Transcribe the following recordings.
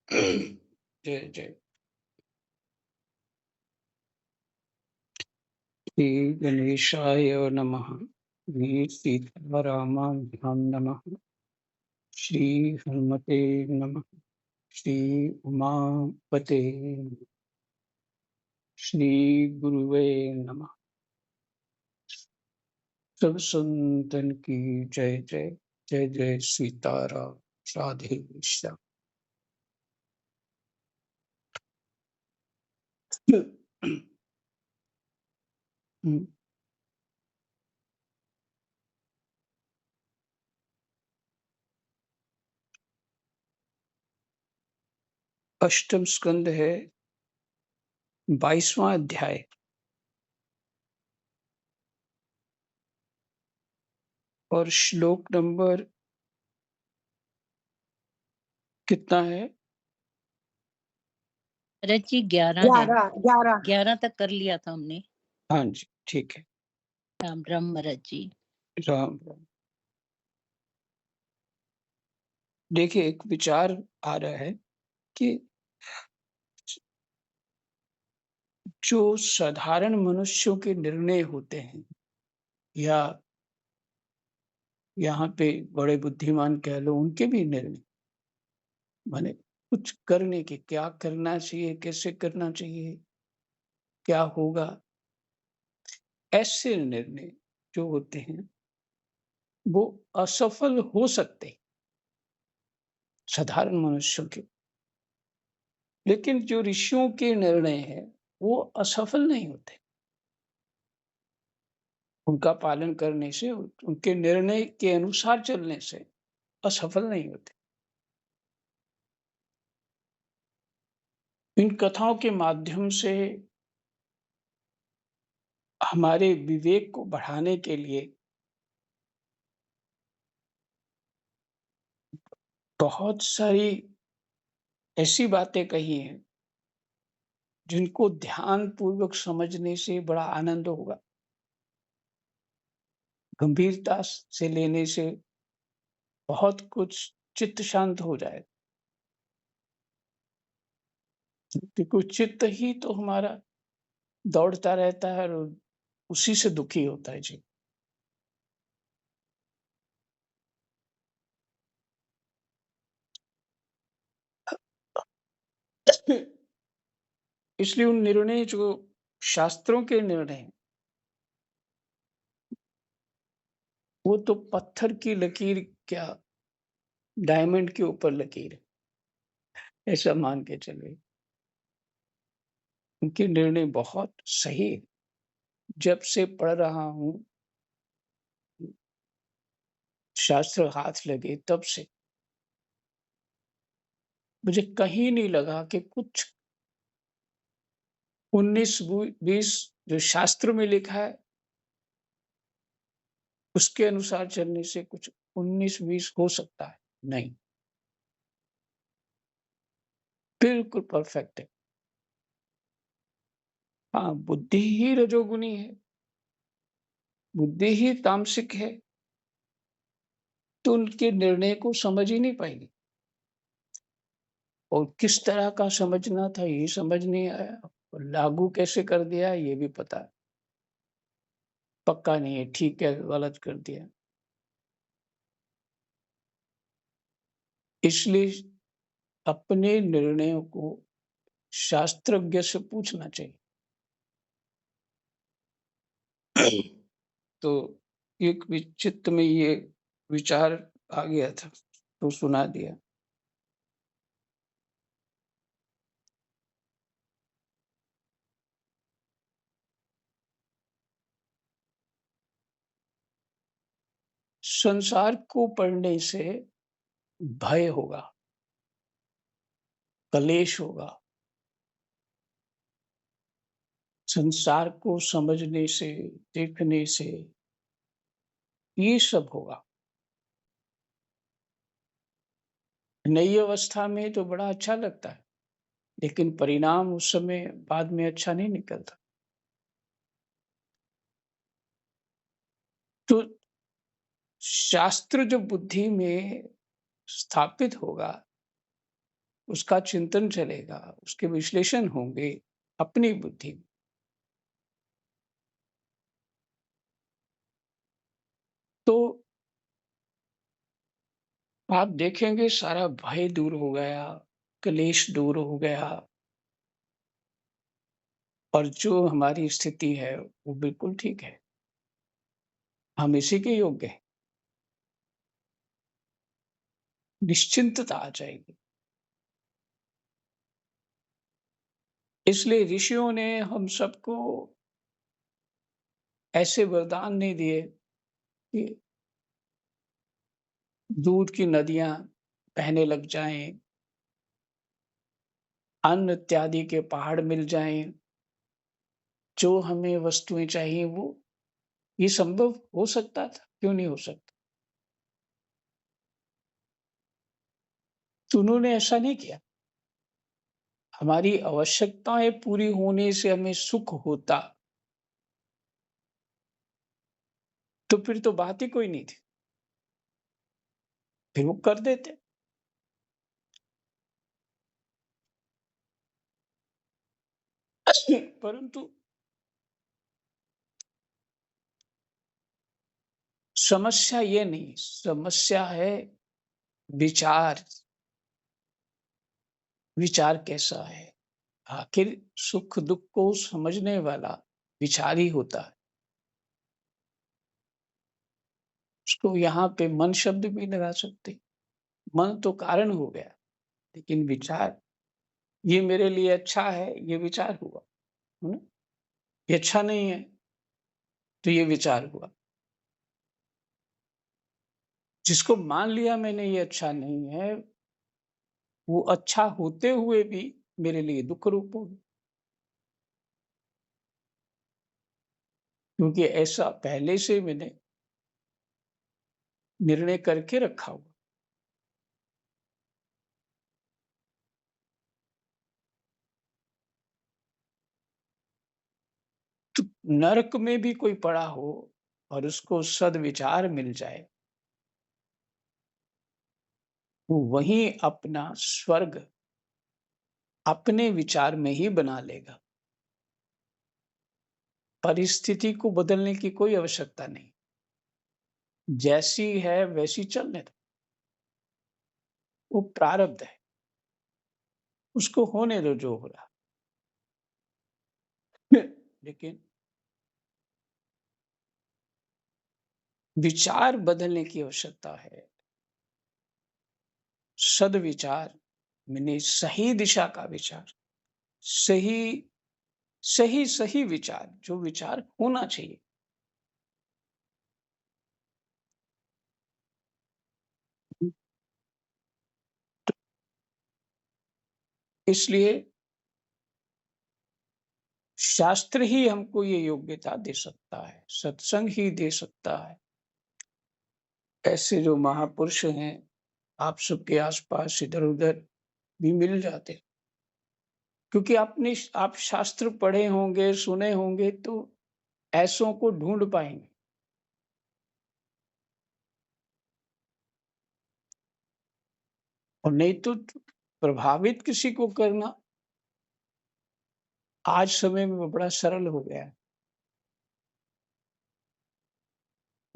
जय जय श्री गणेशाय नमः। श्री सीतारामाभ्यां नमः। श्री हनुमते नमः। श्री उमापते नमः। श्री गुरुवे नमः। सब संतन की जय जय। जय जय सीताराम। राधे श्याम। अष्टम स्कंद है, 22वां अध्याय और श्लोक नंबर कितना है? भरत जी 11 है। 11 11 तक कर लिया था हमने। हाँ जी, ठीक है। राम राम भरत जी। राम राम। देखिए, एक विचार आ रहा है कि जो साधारण मनुष्यों के निर्णय होते हैं, या यहाँ पे बड़े बुद्धिमान कह लो, उनके भी निर्णय, माने कुछ करने के, क्या करना चाहिए, कैसे करना चाहिए, क्या होगा, ऐसे निर्णय जो होते हैं वो असफल हो सकते हैं, साधारण मनुष्यों के। लेकिन जो ऋषियों के निर्णय है वो असफल नहीं होते। उनका पालन करने से, उनके निर्णय के अनुसार चलने से असफल नहीं होते। इन कथाओं के माध्यम से हमारे विवेक को बढ़ाने के लिए बहुत सारी ऐसी बातें कही हैं जिनको ध्यान पूर्वक समझने से बड़ा आनंद होगा, गंभीरता से लेने से बहुत कुछ चित्त शांत हो जाए। क्योंकि चित्त ही तो हमारा दौड़ता रहता है और उसी से दुखी होता है जी। इसलिए उन निर्णय जो शास्त्रों के निर्णय हैं, वो तो पत्थर की लकीर क्या, डायमंड के ऊपर लकीर है, ऐसा मान के चले। उनके निर्णय बहुत सही है। जब से पढ़ रहा हूं, शास्त्र हाथ लगे तब से मुझे कहीं नहीं लगा कि कुछ 19-20 जो शास्त्र में लिखा है उसके अनुसार चलने से कुछ 19-20 हो सकता है। नहीं, बिल्कुल परफेक्ट है। हाँ, बुद्धि ही रजोगुनी है, बुद्धि ही तामसिक है, तो उनके निर्णय को समझ ही नहीं पाएगी। और किस तरह का समझना था ये समझ नहीं आया, और लागू कैसे कर दिया ये भी पता है। पक्का नहीं है, ठीक है गलत कर दिया। इसलिए अपने निर्णयों को शास्त्रज्ञ से पूछना चाहिए। तो एक चित्त में ये विचार आ गया था तो सुना दिया। संसार को पढ़ने से भय होगा, कलेश होगा। संसार को समझने से, देखने से ये सब होगा। नई अवस्था में तो बड़ा अच्छा लगता है, लेकिन परिणाम उस समय बाद में अच्छा नहीं निकलता। तो शास्त्र जो बुद्धि में स्थापित होगा उसका चिंतन चलेगा, उसके विश्लेषण होंगे अपनी बुद्धि में। तो आप देखेंगे सारा भय दूर हो गया, क्लेश दूर हो गया और जो हमारी स्थिति है वो बिल्कुल ठीक है। हम इसी के योग्य हैं। निश्चिंतता आ जाएगी। इसलिए ऋषियों ने हम सबको ऐसे वरदान नहीं दिए कि दूध की नदियाँ बहने लग जाएँ, अन्न इत्यादि के पहाड़ मिल जाएँ, जो हमें वस्तुएँ चाहिए वो ये संभव हो सकता था, क्यों नहीं हो सकता? तो उन्होंने ऐसा नहीं किया। हमारी आवश्यकताएँ पूरी होने से हमें सुख होता, तो फिर तो बात ही कोई नहीं थी, फिर वो कर देते। परंतु समस्या ये नहीं, समस्या है विचार, विचार कैसा है? आखिर सुख-दुःख को समझने वाला विचार ही होता है। उसको यहाँ पे मन शब्द भी लगा सकते। मन तो कारण हो गया, लेकिन विचार ये मेरे लिए अच्छा है, ये विचार हुआ, है ना? ये अच्छा नहीं है, तो ये विचार हुआ। जिसको मान लिया मैंने ये अच्छा नहीं है, वो अच्छा होते हुए भी मेरे लिए दुःख रूप हो गया, क्योंकि ऐसा पहले से मैंने निर्णय करके रखा हुआ। तो नरक में भी कोई पड़ा हो और उसको सद्विचार मिल जाए, वो वहीं अपना स्वर्ग अपने विचार में ही बना लेगा। परिस्थिति को बदलने की कोई आवश्यकता नहीं। जैसी है वैसी चलने दो। वो प्रारब्ध है, उसको होने दो जो हो रहा। लेकिन विचार बदलने की आवश्यकता है। सद्विचार माने सही दिशा का विचार, सही सही विचार, जो विचार होना चाहिए। इसलिए शास्त्र ही हमको ये योग्यता दे सकता है, सत्संग ही दे सकता है। ऐसे जो महापुरुष हैं, आप सबके आस-पास इधर-उधर भी मिल जाते हैं। क्योंकि आप शास्त्र पढ़े होंगे, सुने होंगे तो ऐसों को ढूँढ पाएँगे। और नहीं तो प्रभावित किसी को करना आज समय में बड़ा सरल हो गया है।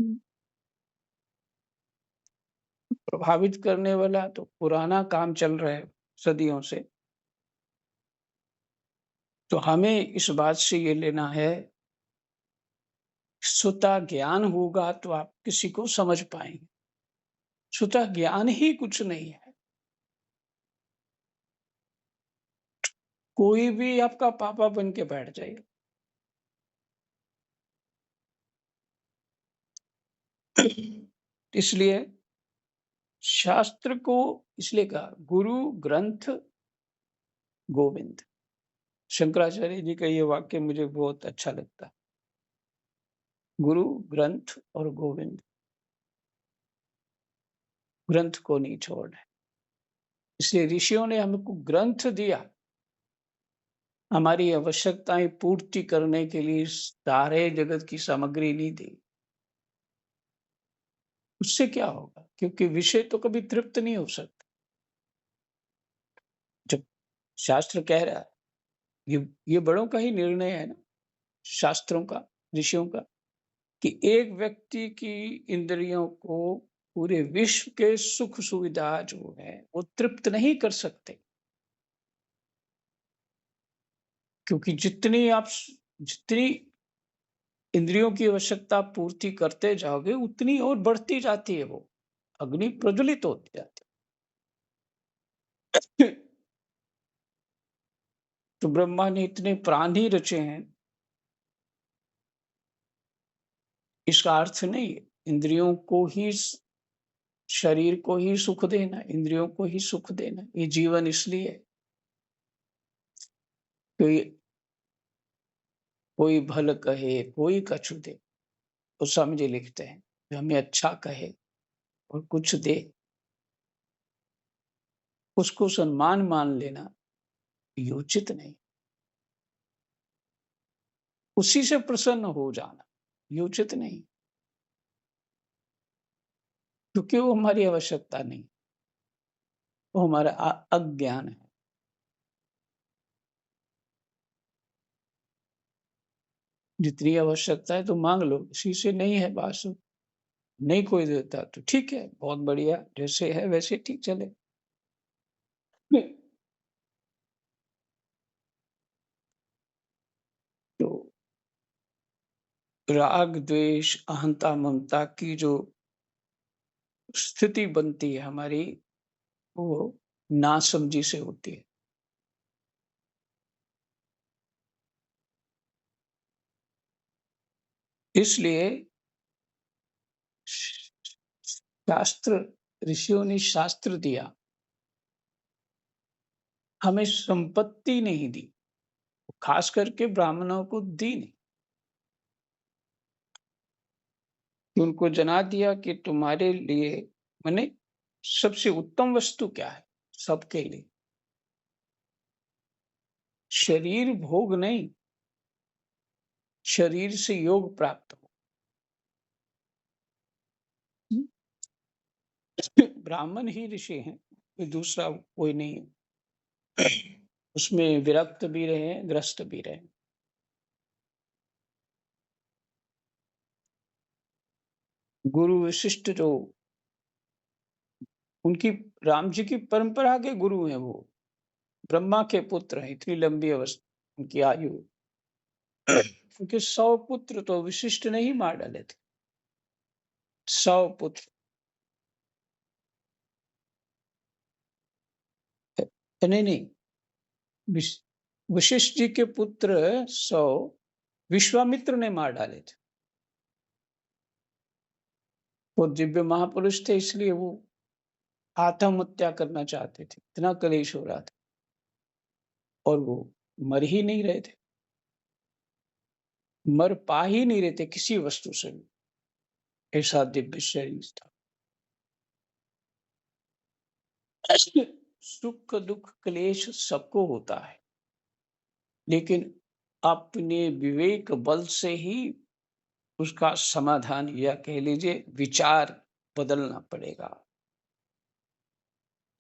हुँ। प्रभावित करने वाला तो पुराना काम चल रहा है सदियों से। तो हमें इस बात से ये लेना है, स्वतः ज्ञान होगा तो आप किसी को समझ पाएँगे। स्वतः ज्ञान ही कुछ नहीं है। कोई भी आपका पापा बन के बैठ जाएगा। इसलिए शास्त्र को इसलिए कहा गुरु ग्रंथ गोविंद। शंकराचार्य जी का ये वाक्य मुझे बहुत अच्छा लगता है। गुरु ग्रंथ और गोविंद, ग्रंथ को नहीं छोड़ना है। इसलिए ऋषियों ने हमको ग्रंथ दिया, हमारी आवश्यकताएं पूर्ति करने के लिए सारे जगत की सामग्री नहीं दी। उससे क्या होगा? क्योंकि विषय तो कभी तृप्त नहीं हो सकते। शास्त्र कह रहा है, ये बड़ों का ही निर्णय है ना, शास्त्रों का, ऋषियों का, कि एक व्यक्ति की इंद्रियों को पूरे विश्व के सुख सुविधा जो है वो तृप्त नहीं कर सकते, क्योंकि जितनी इंद्रियों की आवश्यकता पूर्ति करते जाओगे उतनी और बढ़ती जाती है, वो अग्नि प्रज्वलित होती जाती है। तो ब्रह्मा ने इतने प्राण ही रचे हैं, इसका अर्थ नहीं है इंद्रियों को ही, शरीर को ही सुख देना, इंद्रियों को ही सुख देना। ये जीवन इसलिए है, कोई कोई भल कहे कोई कछु दे, तो समझे लिखते हैं कि हमें अच्छा कहे और कुछ दे, उसको सम्मान मान लेना ये उचित नहीं, उसी से प्रसन्न हो जाना ये उचित नहीं, क्योंकि वो हमारी आवश्यकता नहीं, वो हमारा अज्ञान है। जितनी आवश्यकता है तो मांग लो, इसी से नहीं है बात, नहीं कोई देता तो ठीक है, बहुत बढ़िया, जैसे है वैसे ठीक चले। तो राग द्वेष अहंता ममता की जो स्थिति बनती है हमारी, वो नासमझी से होती है। इसलिए शास्त्र, ऋषियों ने शास्त्र दिया, हमें संपत्ति नहीं दी, खास करके ब्राह्मणों को दी नहीं, कि उनको जना दिया कि तुम्हारे लिए माने सबसे उत्तम वस्तु क्या है सबके लिए, शरीर भोग नहीं, शरीर से योग प्राप्त हो। ब्राह्मण ही ऋषि हैं, कोई दूसरा कोई नहीं है। उसमें विरक्त भी रहे ग्रस्त भी रहे। गुरु विशिष्ट जो उनकी, राम जी की परंपरा के गुरु हैं, वो ब्रह्मा के पुत्र हैं, इतनी लंबी अवस्था उनकी आयु। क्योंकि 100 पुत्र तो विशिष्ट ने ही मार डाले थे, 100 पुत्र। नहीं नहीं, वशिष्ठ जी के पुत्र 100 विश्वामित्र ने मार डाले थे। वो दिव्य महापुरुष थे, इसलिए वो आत्महत्या करना चाहते थे, इतना कलेश हो रहा था, और वो मर ही नहीं रहे थे, मर पा ही नहीं रहे थे किसी वस्तु से भी, ऐसा दिव्य शरीर था। सुख दुख क्लेश सबको होता है, लेकिन अपने विवेक बल से ही उसका समाधान, या कह लीजिए विचार बदलना पड़ेगा।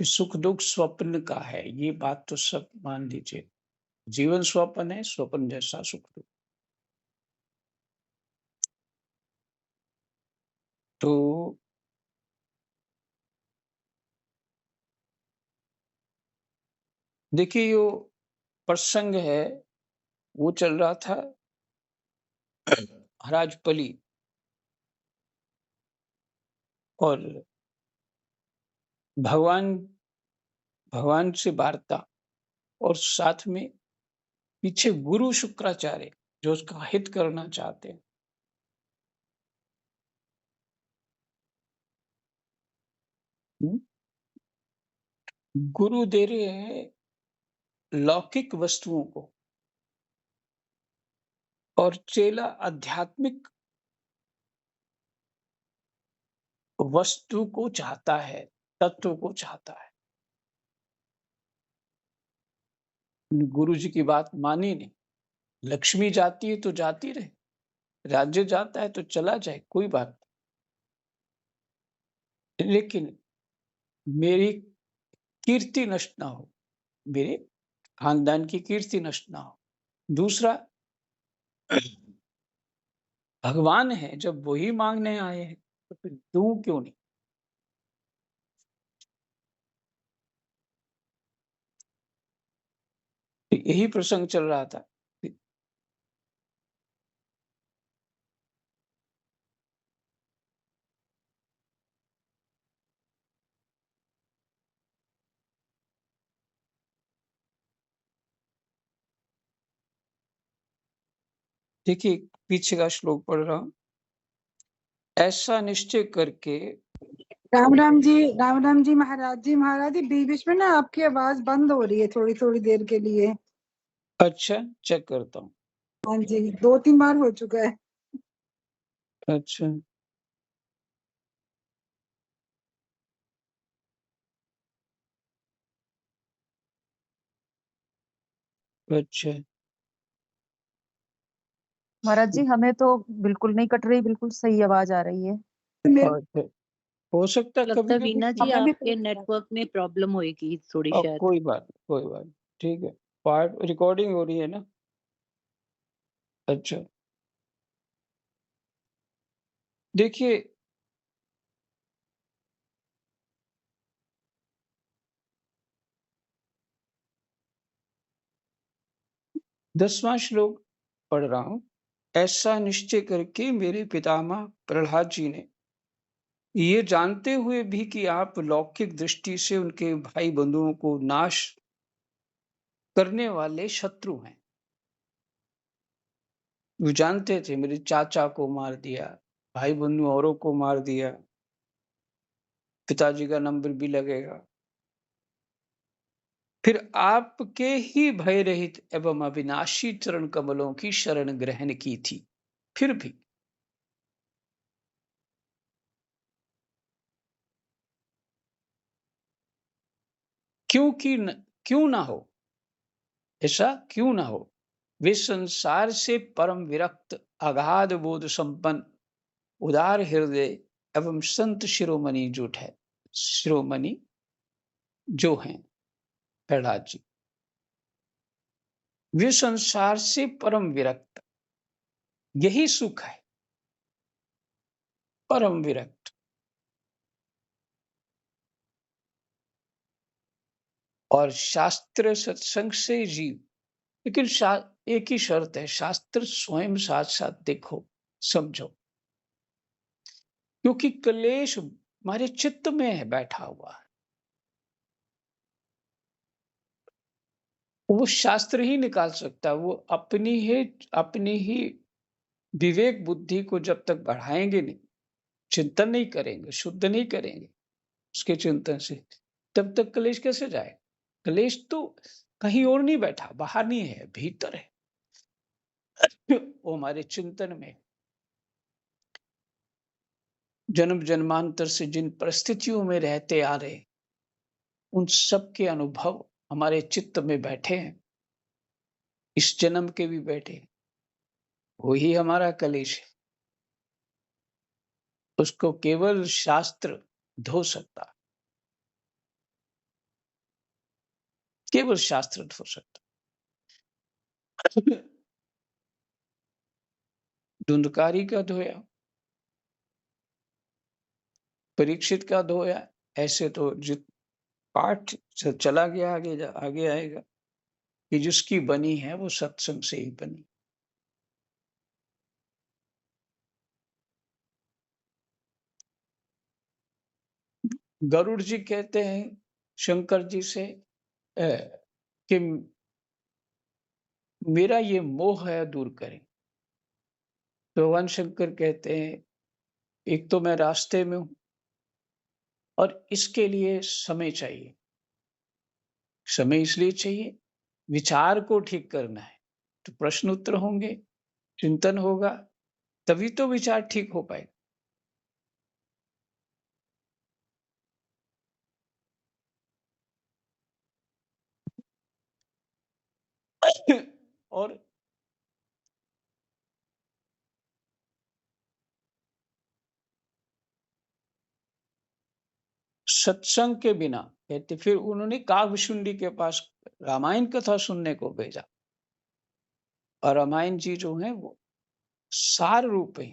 कि सुख दुख स्वप्न का है, ये बात तो सब मान लीजिए, जीवन स्वप्न है, स्वप्न जैसा सुख दुख। तो देखिए, यो प्रसंग है, वो चल रहा था हराजपली, और भगवान भगवान से वार्ता, और साथ में पीछे गुरु शुक्राचार्य जो उसका हित करना चाहते हैं। हम्म? गुरु दे रहे हैं लौकिक वस्तुओं को, और चेला आध्यात्मिक वस्तु को चाहता है, तत्व को चाहता है। गुरु जी की बात मानी नहीं, लक्ष्मी जाती है तो जाती रहे, राज्य जाता है तो चला जाए, कोई बात नहीं, लेकिन मेरी कीर्ति नष्ट ना हो, मेरे खानदान की कीर्ति नष्ट ना हो। दूसरा, भगवान है, जब वही मांगने आए हैं तो फिर दूं क्यों नहीं। तो यही प्रसंग चल रहा था। देखिए, पीछे का श्लोक पढ़ रहा हूं। ऐसा निश्चय करके। राम राम जी महाराज जी बीच बीच में ना आपकी आवाज बंद हो रही है थोड़ी थोड़ी देर के लिए। अच्छा, चेक करता हूँ। हाँ जी, 2-3 बार हो चुका है। अच्छा, अच्छा। महाराज जी हमें तो बिल्कुल नहीं कट रही, बिल्कुल सही आवाज आ रही है। अच्छा, हो सकता है लगता कभी है कभी। वीना जी हमें भी आपके नेटवर्क में प्रॉब्लम होएगी थोड़ी शायद। कोई बात नहीं, कोई बात नहीं, ठीक है। पार्ट रिकॉर्डिंग हो रही है ना। अच्छा, देखिए, दसवां श्लोक पढ़ रहा हूं। ऐसा निश्चय करके मेरे पितामह प्रहलाद जी ने, ये जानते हुए भी कि आप लौकिक दृष्टि से उनके भाई बंधुओं को नाश करने वाले शत्रु हैं। वो जानते थे मेरे चाचा को मार दिया, भाई बंधु औरों को मार दिया, पिताजी का नंबर भी लगेगा। फिर आपके ही भय रहित एवं अविनाशी चरण कमलों की शरण ग्रहण की थी। फिर भी क्यों ना हो, ऐसा क्यों ना हो। वे संसार से परम विरक्त, अगाध बोध संपन्न, उदार हृदय एवं संत शिरोमणि शिरोमणि जो हैं प्रहलाद जी। वे संसार से परम विरक्त, यही सुख है, परम विरक्त। और शास्त्र सत्संग से जीव। लेकिन एक ही शर्त है, शास्त्र स्वयं साथ साथ देखो, समझो। क्योंकि क्लेश हमारे चित्त में है बैठा हुआ। वो शास्त्र ही निकाल सकता है। वो अपनी ही विवेक बुद्धि को जब तक बढ़ाएंगे नहीं, चिंतन नहीं करेंगे, शुद्ध नहीं करेंगे उसके चिंतन से, तब तक क्लेश कैसे जाए। क्लेश तो कहीं और नहीं बैठा, बाहर नहीं है, भीतर है। वो हमारे चिंतन में। जन्म जन्मांतर से जिन परिस्थितियों में रहते आ रहे, उन सब के अनुभव हमारे चित्त में बैठे हैं। इस जन्म के भी बैठे, वही हमारा कलेश है। उसको केवल शास्त्र धो सकता, केवल शास्त्र धो सकता। धुंधकारी का धोया, परीक्षित का धोया। ऐसे तो जित पाठ चला गया, आगे आएगा कि जिसकी बनी है वो सत्संग से ही बनी। गरुड़ जी कहते हैं शंकर जी से कि मेरा ये मोह है, दूर करें। तो भगवान शंकर कहते हैं, एक तो मैं रास्ते में हूं और इसके लिए समय चाहिए। समय इसलिए चाहिए, विचार को ठीक करना है, तो प्रश्न उत्तर होंगे, चिंतन होगा, तभी तो विचार ठीक हो पाएगा। और सत्संग के बिना कहते फिर उन्होंने कागभूषुंडी के पास रामायण कथा सुनने को भेजा, और रामायण जी जो है वो सार रूप है,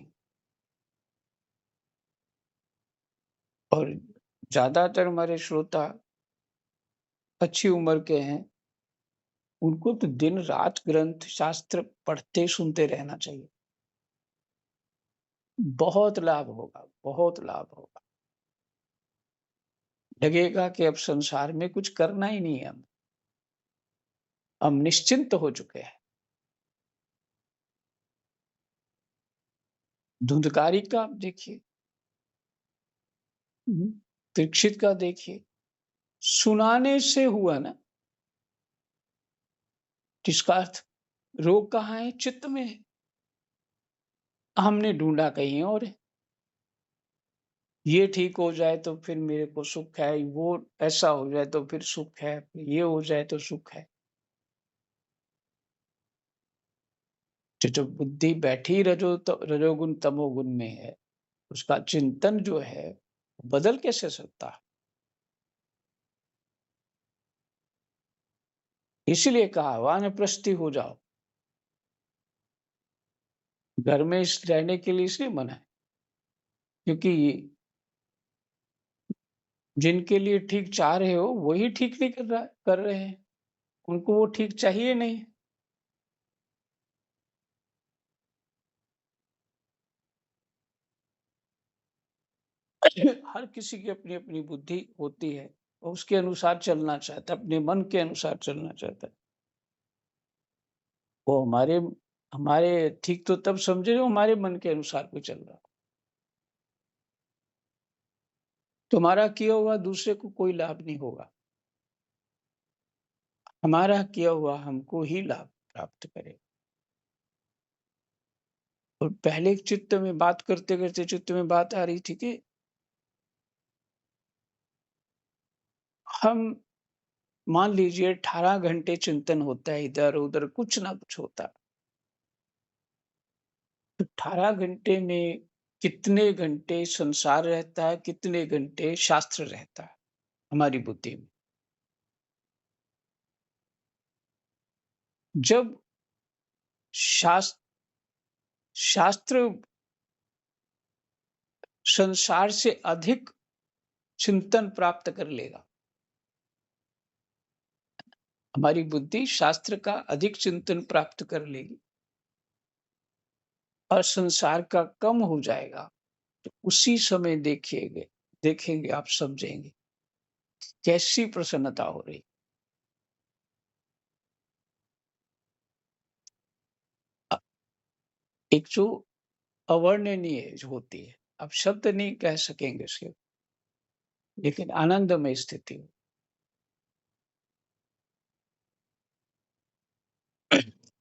और ज्यादातर हमारे श्रोता अच्छी उम्र के हैं, उनको तो दिन रात ग्रंथ शास्त्र पढ़ते सुनते रहना चाहिए। बहुत लाभ होगा, बहुत लाभ होगा। लगेगा कि अब संसार में कुछ करना ही नहीं है, हम निश्चिंत हो चुके हैं। धुंधकारी का आप देखिए, दीक्षित का देखिए, सुनाने से हुआ ना, जिसका अर्थ रोग कहाँ है? चित्त में है। हमने ढूंढा कहीं और है। ये ठीक हो जाए तो फिर मेरे को सुख है, वो ऐसा हो जाए तो फिर सुख है, ये हो जाए तो सुख है। जो बुद्धि बैठी रजोगुण तमोगुण में है, उसका चिंतन जो है बदल कैसे सकता है? इसलिए कहा वानप्रस्थी हो जाओ। घर में रहने के लिए इसलिए मना है, क्योंकि जिनके लिए ठीक चाह रहे हो वही ठीक नहीं कर रहे हैं, उनको वो ठीक चाहिए नहीं। हर किसी की अपनी अपनी बुद्धि होती है, और उसके अनुसार चलना चाहता है, अपने मन के अनुसार चलना चाहता है। वो हमारे हमारे ठीक तो तब समझे जो हमारे मन के अनुसार कोई चल रहा। तुम्हारा किया हुआ दूसरे को कोई लाभ नहीं होगा, हमारा किया हुआ हमको ही लाभ प्राप्त करे। और पहले चित्त में बात करते करते चित्त में बात आ रही थी कि हम मान लीजिए 18 घंटे चिंतन होता है, इधर उधर कुछ ना कुछ होता है, तो 18 घंटे में कितने घंटे संसार रहता है, कितने घंटे शास्त्र रहता है हमारी बुद्धि में। जब शास्त्र शास्त्र संसार से अधिक चिंतन प्राप्त कर लेगा, हमारी बुद्धि शास्त्र का अधिक चिंतन प्राप्त कर लेगी और संसार का कम हो जाएगा, तो उसी समय देखेंगे आप समझेंगे कैसी प्रसन्नता हो रही। एक जो अवर्णनीय जो होती है, अब शब्द नहीं कह सकेंगे उसके, लेकिन आनंदमय स्थिति हो।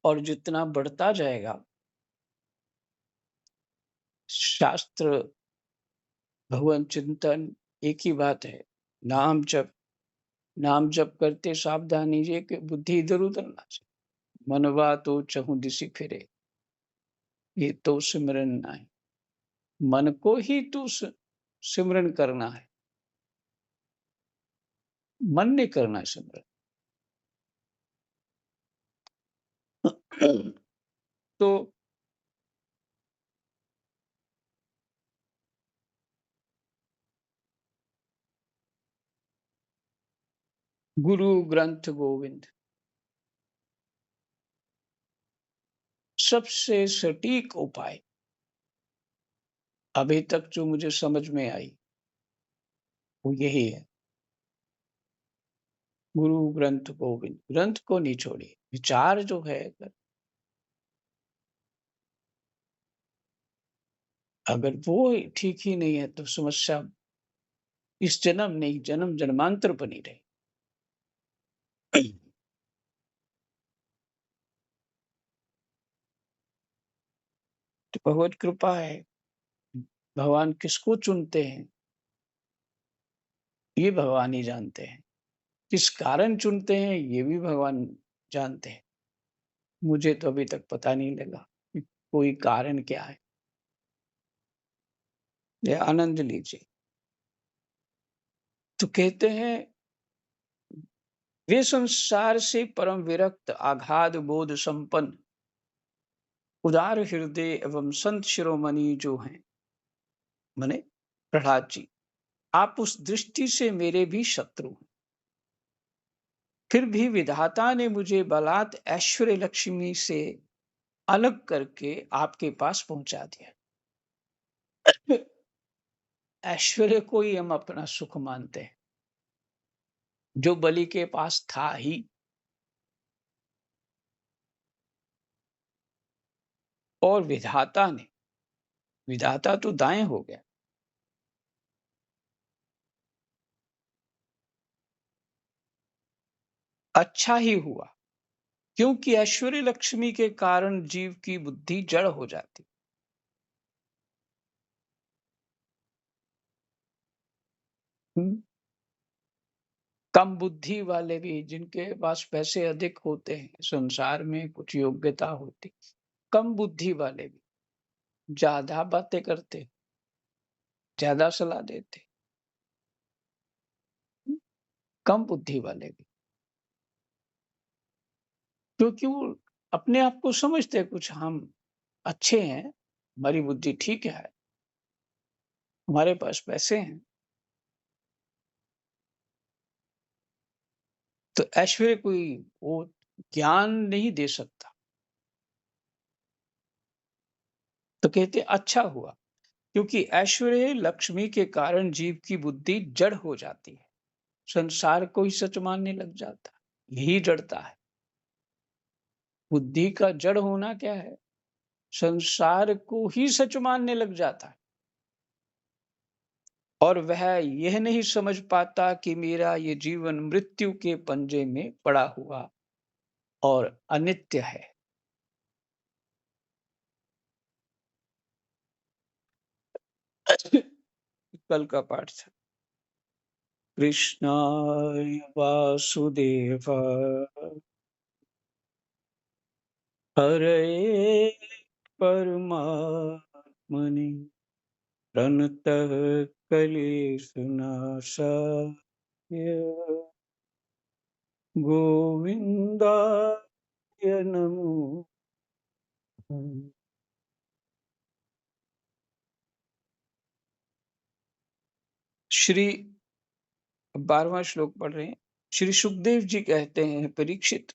और जितना बढ़ता जाएगा शास्त्र भगवान चिंतन, एक ही बात है, नाम जप करते सावधानी ये कि बुद्धि इधर उधर ना जाए, मनवा तो चहु दिशि फिरे, ये तो सिमरन ना है। मन को ही तू सिमरन करना है, मन ने करना है सिमरन। तो गुरु ग्रंथ गोविंद सबसे सटीक उपाय अभी तक जो मुझे समझ में आई वो यही है, गुरु ग्रंथ गोविंद। ग्रंथ को नहीं छोड़िए, विचार जो है अगर वो ठीक ही नहीं है तो समस्या इस जन्म नहीं, जन्म जन्मांतर बनी रही। तो भगवत कृपा है, भगवान किसको चुनते हैं ये भगवान ही जानते हैं, किस कारण चुनते हैं ये भी भगवान जानते हैं। मुझे तो अभी तक पता नहीं लगा कि कोई कारण क्या है। ये आनंद लीजिए। तो कहते हैं वे संसार से परम विरक्त, आघात बोध संपन्न, उदार हृदय एवं संत शिरोमणि जो हैं, माने प्रहलाद जी, आप उस दृष्टि से मेरे भी शत्रु हैं। फिर भी विधाता ने मुझे बलात् ऐश्वर्य लक्ष्मी से अलग करके आपके पास पहुंचा दिया। ऐश्वर्य को ही हम अपना सुख मानते हैं, जो बलि के पास था ही। और विधाता तो दाएं हो गया। अच्छा ही हुआ, क्योंकि ऐश्वर्य लक्ष्मी के कारण जीव की बुद्धि जड़ हो जाती। हम्म? कम बुद्धि वाले भी, जिनके पास पैसे अधिक होते हैं, संसार में कुछ योग्यता होती, कम बुद्धि वाले भी ज्यादा बातें करते, ज्यादा सलाह देते। कम बुद्धि वाले भी, क्योंकि वो अपने आप को समझते कुछ हम अच्छे हैं, हमारी बुद्धि ठीक है, हमारे पास पैसे हैं, तो ऐश्वर्य कोई वो ज्ञान नहीं दे सकता। तो कहते अच्छा हुआ, क्योंकि ऐश्वर्य लक्ष्मी के कारण जीव की बुद्धि जड़ हो जाती है, संसार को ही सच मानने लग जाता है। यही जड़ता है। बुद्धि का जड़ होना क्या है? संसार को ही सच मानने लग जाता है, और वह यह नहीं समझ पाता कि मेरा ये जीवन मृत्यु के पंजे में पड़ा हुआ और अनित्य है। कल का पाठ था, कृष्णाय वासुदेवाय हरे परमात्मने प्रणतः क्लेशनाशाय गोविन्दाय नमो। श्री 12वां श्लोक पढ़ रहे हैं। श्री सुखदेव जी कहते हैं, परीक्षित,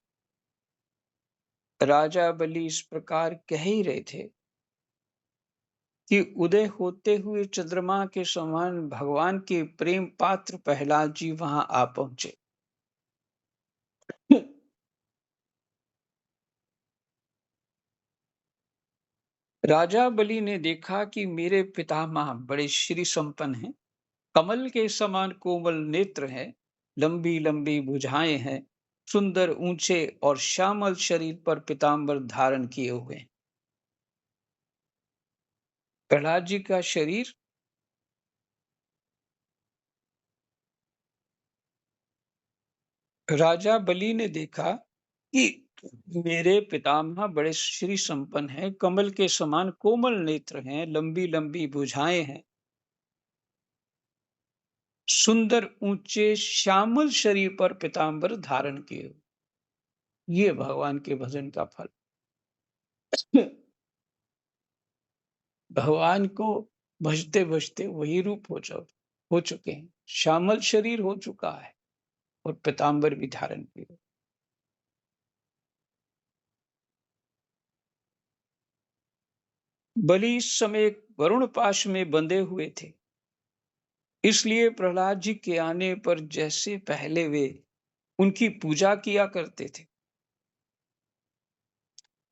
राजा बलि इस प्रकार कह ही रहे थे कि उदय होते हुए चंद्रमा के समान भगवान के प्रेम पात्र प्रहलाद जी वहां आ पहुंचे। राजा बलि ने देखा कि मेरे पितामह बड़े श्री संपन्न हैं, कमल के समान कोमल नेत्र हैं, लंबी लंबी भुजाएं हैं, सुंदर ऊंचे और श्यामल शरीर पर पीताम्बर धारण किए हुए हैं। प्रहलाद जी का शरीर राजा बलि ने देखा कि मेरे पितामह बड़े श्री संपन्न हैं, कमल के समान कोमल नेत्र हैं, लंबी लंबी भुजाएं हैं, सुंदर ऊंचे श्यामल शरीर पर पीताम्बर धारण किए। ये भगवान के भजन का फल। भगवान को भजते भजते वही रूप हो चुके हैं, श्यामल शरीर हो चुका है और पीताम्बर भी धारण किए। बलि इस समय वरुण पाश में बंधे हुए थे, इसलिए प्रहलाद जी के आने पर जैसे पहले वे उनकी पूजा किया करते थे,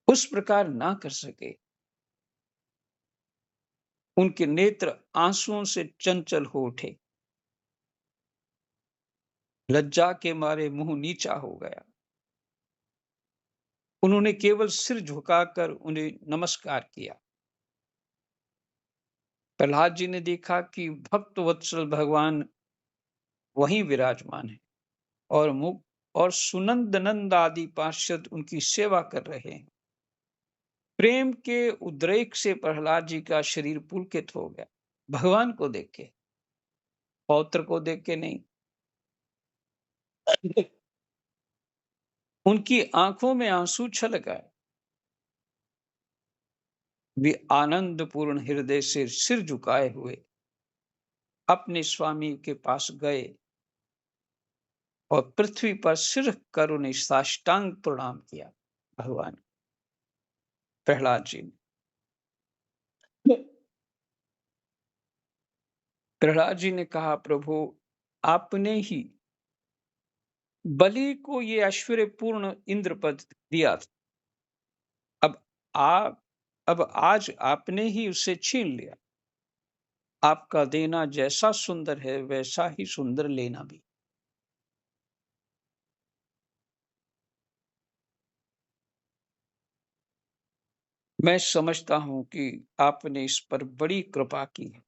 उस प्रकार ना कर सके। उनके नेत्र आंसुओं से चंचल हो उठे, लज्जा के मारे मुंह नीचा हो गया। उन्होंने केवल सिर झुकाकर उन्हें नमस्कार किया। प्रहलाद जी ने देखा कि भक्त वत्सल भगवान वहीं विराजमान है और मुख और सुनंद नंद आदि पार्षद उनकी सेवा कर रहे हैं। प्रेम के उद्रेक से प्रहलाद जी का शरीर पुलकित हो गया, भगवान को देख के, पौत्र को देख के नहीं। उनकी आंखों में आंसू छलक आए। वे आनंद पूर्ण हृदय से सिर झुकाए हुए अपने स्वामी के पास गए और पृथ्वी पर सिर कर उन्हें साष्टांग प्रणाम किया। भगवान प्रहलाद जी ने प्रहलाद जी ने कहा, प्रभु आपने ही बलि को ये ऐश्वर्यपूर्ण इंद्र पद दिया था, अब आप अब आज आपने ही उसे छीन लिया। आपका देना जैसा सुंदर है वैसा ही सुंदर लेना भी। मैं समझता हूं कि आपने इस पर बड़ी कृपा की है।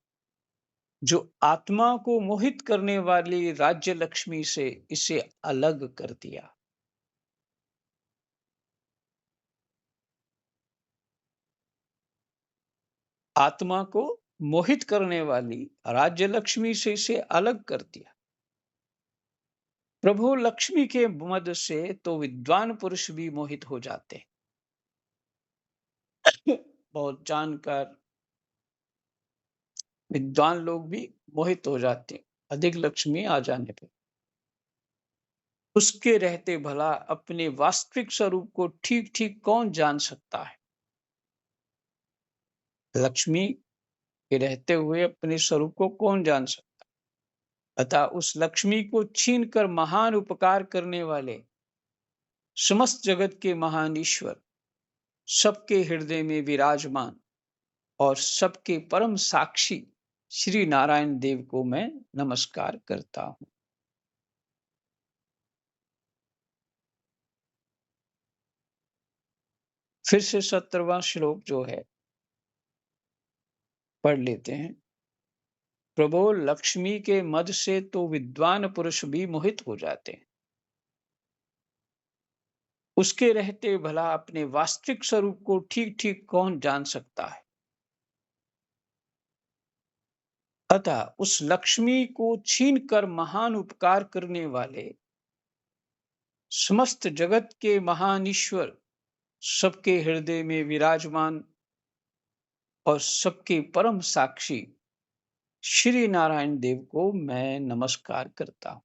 जो आत्मा को मोहित करने वाली राज्य लक्ष्मी से इसे अलग कर दिया। आत्मा को मोहित करने वाली राज्य लक्ष्मी से इसे अलग कर दिया। प्रभु लक्ष्मी के मद से तो विद्वान पुरुष भी मोहित हो जाते हैं। बहुत जानकर विद्वान लोग भी मोहित हो जाते हैं अधिक लक्ष्मी आ जाने पर। उसके रहते भला अपने वास्तविक स्वरूप को ठीक ठीक कौन जान सकता है। लक्ष्मी के रहते हुए अपने स्वरूप को कौन जान सकता। अतः उस लक्ष्मी को छीन कर महान उपकार करने वाले समस्त जगत के महान ईश्वर सबके हृदय में विराजमान और सबके परम साक्षी श्री नारायण देव को मैं नमस्कार करता हूं। फिर से 17वां श्लोक जो है पढ़ लेते हैं। प्रभु लक्ष्मी के मद से तो विद्वान पुरुष भी मोहित हो जाते हैं। उसके रहते भला अपने वास्तविक स्वरूप को ठीक ठीक कौन जान सकता है। अतः उस लक्ष्मी को छीन कर महान उपकार करने वाले समस्त जगत के महान ईश्वर सबके हृदय में विराजमान और सबके परम साक्षी श्री नारायण देव को मैं नमस्कार करता हूं।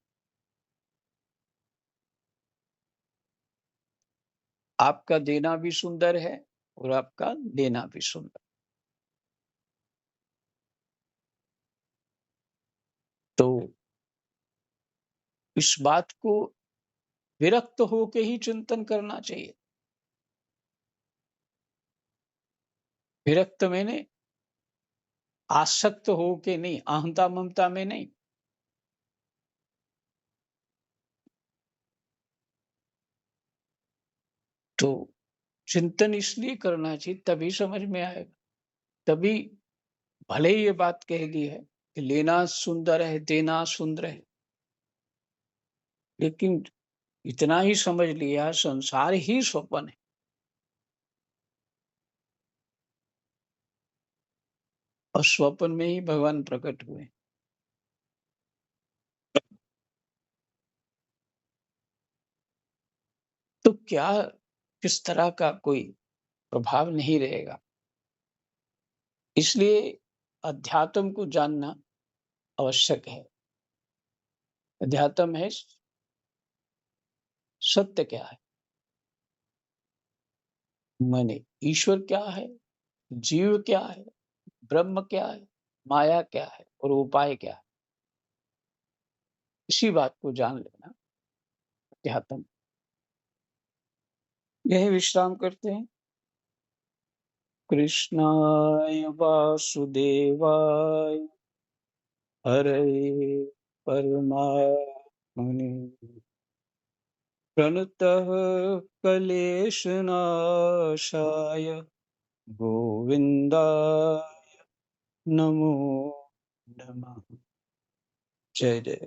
आपका देना भी सुंदर है और आपका लेना भी सुंदर। तो इस बात को विरक्त होके ही चिंतन करना चाहिए। विरक्त मैंने आसक्त होके नहीं, अहंता ममता में नहीं। तो चिंतन इसलिए करना चाहिए, तभी समझ में आएगा। तभी भले ही ये बात कह दी है कि लेना सुंदर है, देना सुंदर है, लेकिन इतना ही समझ लिया संसार ही स्वप्न है। और स्वप्न में ही भगवान प्रकट हुए। तो क्या किस तरह का कोई प्रभाव नहीं रहेगा। इसलिए अध्यात्म को जानना आवश्यक है। अध्यात्म है सत्य क्या है, माने ईश्वर क्या है, जीव क्या है, ब्रह्म क्या है, माया क्या है और उपाय क्या है। इसी बात को जान लेना अध्यात्म। यही विश्राम करते हैं। कृष्णाय वासुदेवाय हरे परमात्मने प्रणतः क्लेशनाशाय गोविन्दाय नमो नमः। जय जय।